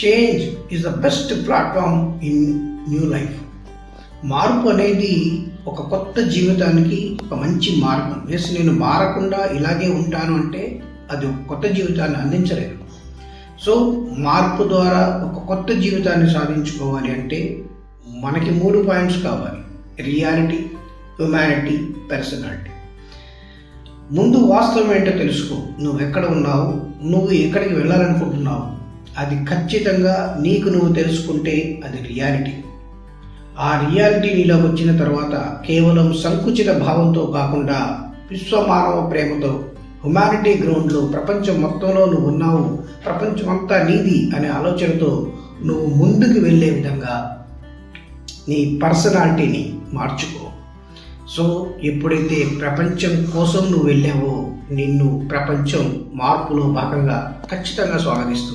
Change is the best platform in new life. మార్పు అనేది ఒక కొత్త జీవితానికి ఒక మంచి మార్గం. నేను మారకుండా ఇలాగే ఉంటాను అంటే అది ఒక కొత్త జీవితాన్ని అందించలేదు. సో మార్పు ద్వారా ఒక కొత్త జీవితాన్ని సాధించుకోవాలి అంటే మనకి 3 పాయింట్స్ కావాలి: రియాలిటీ, హ్యుమానిటీ, పర్సనాలిటీ. ముందు వాస్తవం ఏంటో తెలుసుకో. నువ్వు ఎక్కడ ఉన్నావు, నువ్వు ఎక్కడికి వెళ్ళాలనుకుంటున్నావు, అది ఖచ్చితంగా నీకు నువ్వు తెలుసుకుంటే అది రియాలిటీ. ఆ రియాలిటీ నీలోకి వచ్చిన తర్వాత కేవలం సంకుచిత భావంతో కాకుండా విశ్వమానవ ప్రేమతో, హ్యుమానిటీ గ్రౌండ్లో ప్రపంచం మొత్తంలో నువ్వు ఉన్నావు, ప్రపంచమంతా నీది అనే ఆలోచనతో నువ్వు ముందుకు వెళ్ళే విధంగా నీ పర్సనాలిటీని మార్చుకో. సో ఎప్పుడైతే ప్రపంచం కోసం నువ్వు వెళ్ళావో నిన్ను ప్రపంచం మార్పులో భాగంగా ఖచ్చితంగా స్వాగతిస్తుంది.